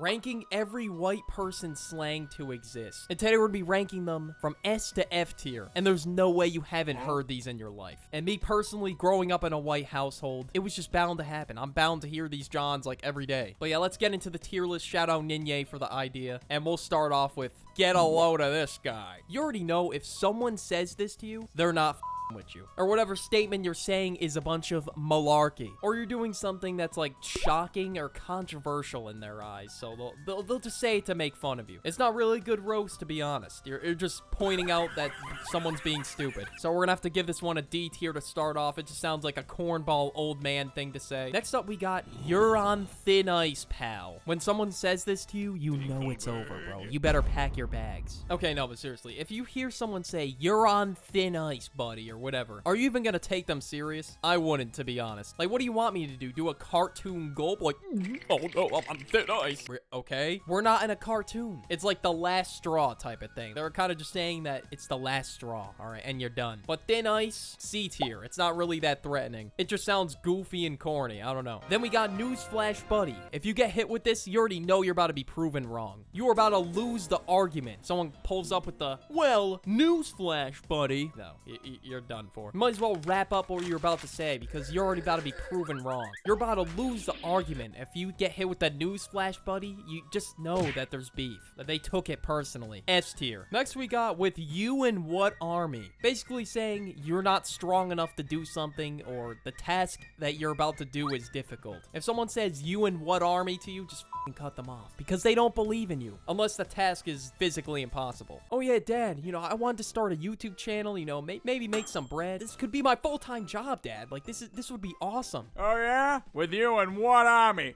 ranking every white person's slang to exist. And today we're gonna be ranking them from S to F tier. And there's no way you haven't heard these in your life. And me personally, growing up in a white household, it was just bound to happen. I'm bound to hear these Johns like every day. But yeah, let's get into the tier list. Shout out Ninye for the idea. And we'll start off with, get a load of this guy. You already know if someone says this to you, they're not with you, or whatever statement you're saying is a bunch of malarkey, or you're doing something that's like shocking or controversial in their eyes, so they'll just say it to make fun of you. It's not really a good roast, to be honest. You're just pointing out that someone's being stupid. So we're gonna have to give this one a D tier to start off. It just sounds like a cornball old man thing to say. Next up, we got, you're on thin ice, pal. When someone says this to you, you know it's over, bro. You better pack your bags. Okay, no, but seriously, if you hear someone say, you're on thin ice, buddy, or whatever, are you even gonna take them serious? I wouldn't, to be honest. Like, what do you want me to do? Do a cartoon gulp? Like, oh no, I'm on thin ice. Okay? We're not in a cartoon. It's like the last straw type of thing. They're kind of just saying that it's the last straw, all right, and you're done. But thin ice, C tier. It's not really that threatening. It just sounds goofy and corny. I don't know. Then we got newsflash, buddy. If you get hit with this, you already know you're about to be proven wrong. You are about to lose the argument. Someone pulls up with the, well, newsflash, buddy. No, you're done for. You might as well wrap up what you're about to say because you're already about to be proven wrong. You're about to lose the argument. If you get hit with that newsflash, buddy, you just know that there's beef, that they took it personally. S tier. Next we got, with you and what army? Basically saying you're not strong enough to do something, or the task that you're about to do is difficult. If someone says you and what army to you, just cut them off because they don't believe in you unless the task is physically impossible. Oh yeah, Dad, you know, I wanted to start a YouTube channel, you know, maybe make some bread. This could be my full-time job, Dad. Like, this would be awesome. Oh yeah? With you and what army?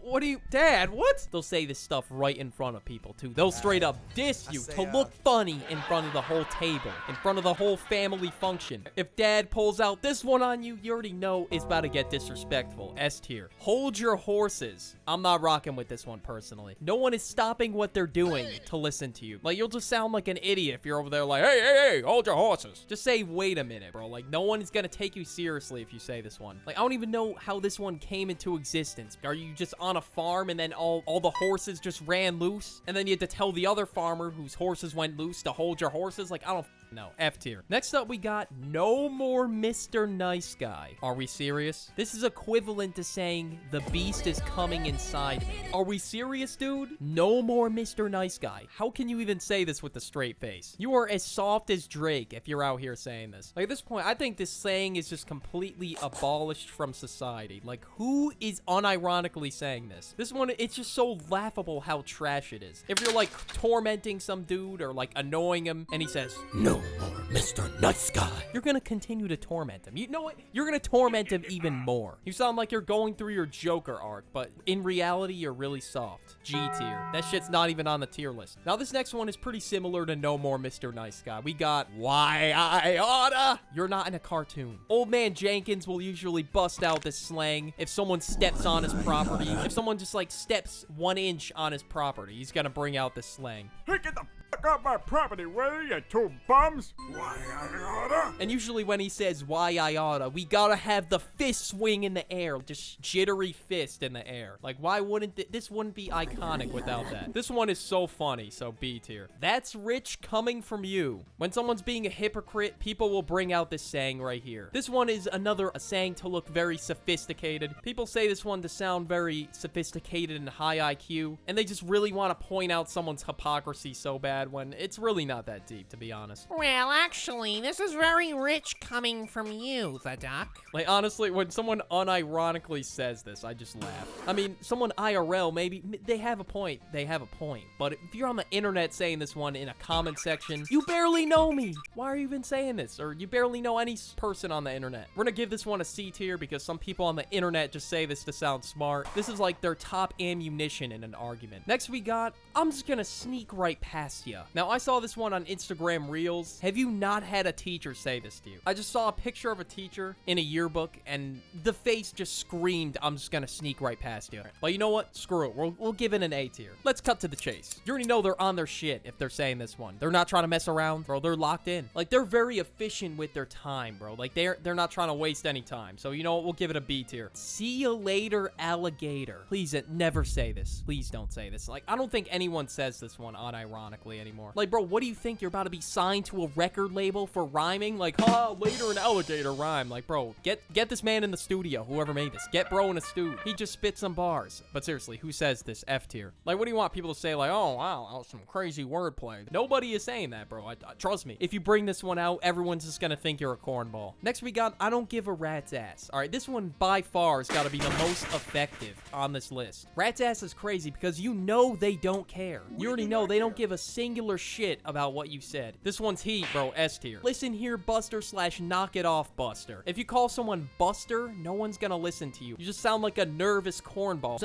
What do you, Dad, what? They'll say this stuff right in front of people too. They'll straight up diss you to look funny in front of the whole table, in front of the whole family function. If Dad pulls out this one on you, you already know it's about to get disrespectful. S tier. Hold your horses. I'm not rocking with this one personally. No one is stopping what they're doing to listen to you. Like, you'll just sound like an idiot if you're over there like, hey, hold your horses. Just say, wait a minute, bro. Like, no one is gonna take you seriously if you say this one. Like, I don't even know how this one came into existence. Are you just on a farm and then all the horses just ran loose? And then you had to tell the other farmer whose horses went loose to hold your horses? Like, I don't no, F tier. Next up, we got no more Mr. Nice Guy. Are we serious? This is equivalent to saying the beast is coming inside me. Are we serious, dude? No more Mr. Nice Guy. How can you even say this with a straight face? You are as soft as Drake if you're out here saying this. Like, at this point, I think this saying is just completely abolished from society. Like, who is unironically saying this? This one, it's just so laughable how trash it is. If you're, like, tormenting some dude or, like, annoying him, and he says, no more Mr. Nice Guy, you're gonna continue to torment him. You know what? You're gonna torment him even more. You sound like you're going through your Joker arc, but in reality, you're really soft. G tier. That shit's not even on the tier list. Now, this next one is pretty similar to no more Mr. Nice Guy. We got, why I oughta. You're not in a cartoon. Old man Jenkins will usually bust out this slang if someone steps on his property. If someone just, like, steps 1 inch on his property, he's gonna bring out this slang. Hey, get the fuck off my property, will you, two bums? Why I oughta? And usually when he says, why I oughta, we gotta have the fist swing in the air. Just jittery fist in the air. Like, why wouldn't this wouldn't be iconic without that? This one is so funny, so B tier. That's rich coming from you. When someone's being a hypocrite, people will bring out this saying right here. This one is a saying to look very sophisticated. People say this one to sound very sophisticated and high IQ, and they just really want to point out someone's hypocrisy so bad when it's really not that deep, to be honest. Well, actually, this is very rich coming from you, the duck. Like, honestly, when someone unironically says this, I just laugh. I mean, someone IRL, maybe, they have a point. They have a point. But if you're on the internet saying this one in a comment section, you barely know me. Why are you even saying this? Or you barely know any person on the internet. We're gonna give this one a C tier because some people on the internet just say this to sound smart. This is like their top ammunition in an argument. Next we got, I'm just gonna sneak right past you. idea. Now, I saw this one on Instagram Reels. Have you not had a teacher say this to you? I just saw a picture of a teacher in a yearbook, and the face just screamed, I'm just gonna sneak right past you. But you know what? Screw it. We'll give it an A tier. Let's cut to the chase. You already know they're on their shit if they're saying this one. They're not trying to mess around, bro. They're locked in. Like, they're very efficient with their time, bro. Like, they're not trying to waste any time. So, you know what? We'll give it a B tier. See you later, alligator. Please, never say this. Please don't say this. Like, I don't think anyone says this one unironically anymore. Like, bro, what do you think? You're about to be signed to a record label for rhyming? Like, later an alligator rhyme. Like, bro, get this man in the studio, whoever made this. Get bro in a studio. He just spit some bars. But seriously, who says this? F tier. Like, what do you want people to say? Like, oh, wow, that was some crazy wordplay. Nobody is saying that, bro. Trust me. If you bring this one out, everyone's just gonna think you're a cornball. Next, we got I don't give a rat's ass. All right, this one by far has got to be the most effective on this list. Rat's ass is crazy because you know they don't care. You already know they don't give a singular shit about what you said. This one's heat, bro. S tier. Listen here, Buster / knock it off, Buster. If you call someone Buster, no one's gonna listen to you. You just sound like a nervous cornball.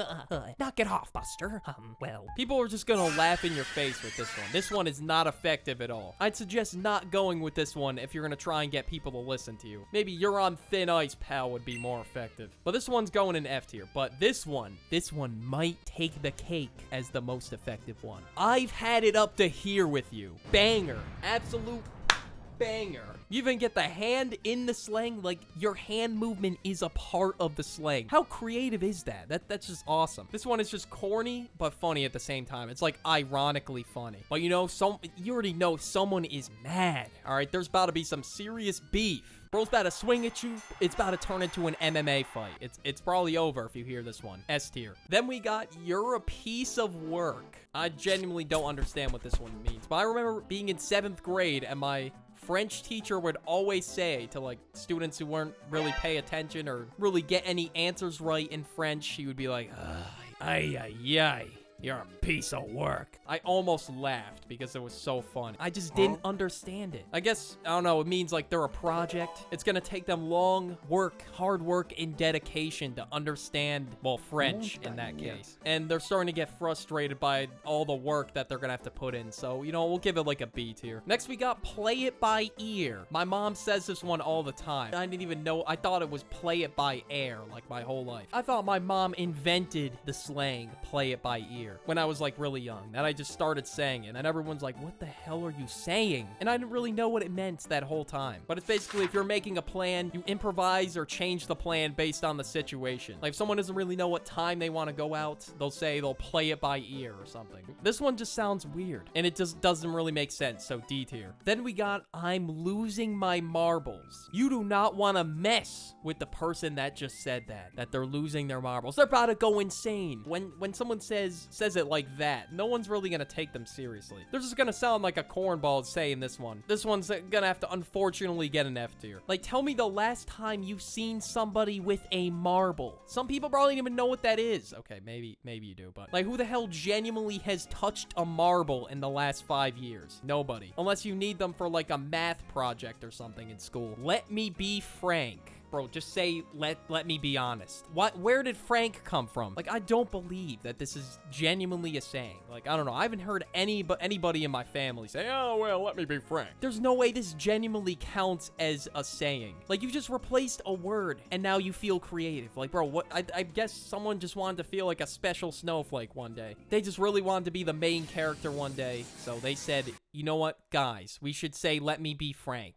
Knock it off, Buster. Well. People are just gonna laugh in your face with this one. This one is not effective at all. I'd suggest not going with this one if you're gonna try and get people to listen to you. Maybe You're on Thin Ice, Pal would be more effective. But this one's going in F tier. But this one might take the cake as the most effective one. I've had it up to here with you. Banger. Absolute banger. You even get the hand in the slang. Like, your hand movement is a part of the slang. How creative is that? That's just awesome. This one is just corny, but funny at the same time. It's like ironically funny. But you know, you already know someone is mad. All right, there's about to be some serious beef. Bro's about to swing at you. It's about to turn into an MMA fight. It's probably over if you hear this one. S tier. Then we got You're a Piece of Work. I genuinely don't understand what this one means. But I remember being in 7th grade and my French teacher would always say to, like, students who weren't really pay attention or really get any answers right in French, she would be like, ay, ay, ay. You're a piece of work. I almost laughed because it was so fun. I just didn't understand it. I guess, I don't know, it means like they're a project. It's gonna take them long work, hard work, and dedication to understand, well, French in that case. And they're starting to get frustrated by all the work that they're gonna have to put in. So, you know, we'll give it like a B tier. Next, we got Play It By Ear. My mom says this one all the time. I didn't even know, I thought it was Play It By Air, like my whole life. I thought my mom invented the slang Play It By Ear when I was like really young, and I just started saying it, and everyone's like, what the hell are you saying? And I didn't really know what it meant that whole time. But it's basically, if you're making a plan, you improvise or change the plan based on the situation. Like, if someone doesn't really know what time they want to go out, they'll say they'll play it by ear or something. This one just sounds weird, and it just doesn't really make sense, so D tier. Then we got I'm losing my marbles. You do not want to mess with the person that just said that they're losing their marbles. They're about to go insane. When someone says it like that, no one's really gonna take them seriously. They're just gonna sound like a cornball saying this one. This one's gonna have to unfortunately get an F tier. Like, tell me the last time you've seen somebody with a marble. Some people probably don't even know what that is. Okay, maybe you do, but like, who the hell genuinely has touched a marble in the last 5 years? Nobody. Unless you need them for like a math project or something in school. Let me be frank. Bro, just say, let me be honest. Where did Frank come from? Like, I don't believe that this is genuinely a saying. Like, I don't know. I haven't heard anybody in my family say, oh, well, let me be frank. There's no way this genuinely counts as a saying. Like, you just replaced a word, and now you feel creative. Like, bro, what? I guess someone just wanted to feel like a special snowflake one day. They just really wanted to be the main character one day. So they said, you know what, guys? We should say, let me be frank.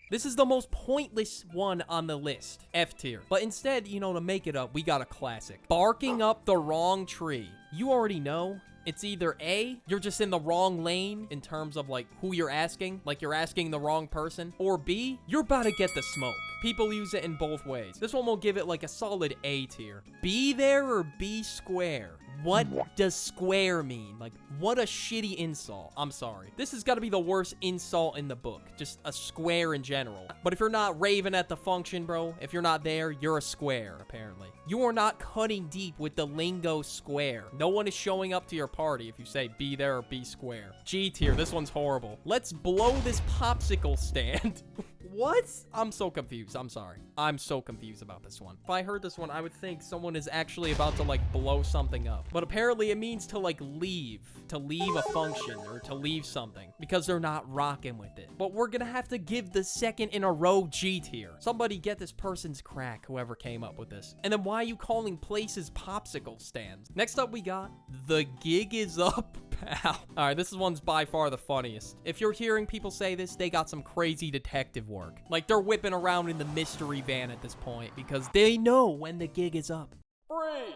This is the most pointless one on the list, F tier. But instead, you know, to make it up, we got a classic. Barking up the wrong tree. You already know. It's either A, you're just in the wrong lane in terms of like who you're asking, like you're asking the wrong person, or B, you're about to get the smoke. People use it in both ways. This one will give it like a solid A tier. Be there or be square? What does square mean? Like, what a shitty insult. I'm sorry. This has got to be the worst insult in the book. Just a square in general. But if you're not raving at the function, bro, if you're not there, you're a square, apparently. You are not cutting deep with the lingo square. No one is showing up to your party if you say be there or be square. G tier. This one's horrible. Let's blow this popsicle stand. What? I'm so confused. I'm sorry. I'm so confused about this one. If I heard this one, I would think someone is actually about to, like, blow something up. But apparently it means to, like, leave. To leave a function or to leave something because they're not rocking with it. But we're gonna have to give the second in a row G tier. Somebody get this person's crack, whoever came up with this. And then why are you calling places popsicle stands? Next up, we got the gig is up, pal. All right, this one's by far the funniest. If you're hearing people say this, they got some crazy detective work. Like, they're whipping around in the mystery van at this point because they know when the gig is up. Freeze!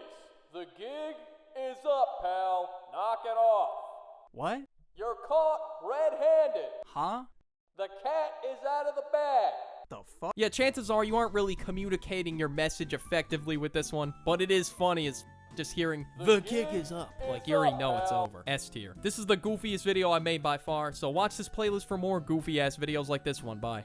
The gig is up, pal. Knock it off. What? You're caught red-handed. Huh? The cat is out of the bag. The fuck? Yeah, chances are you aren't really communicating your message effectively with this one, but it is funny as just hearing the gig is up. Like, you already know it's over. S tier. This is the goofiest video I made by far, so watch this playlist for more goofy-ass videos like this one. Bye.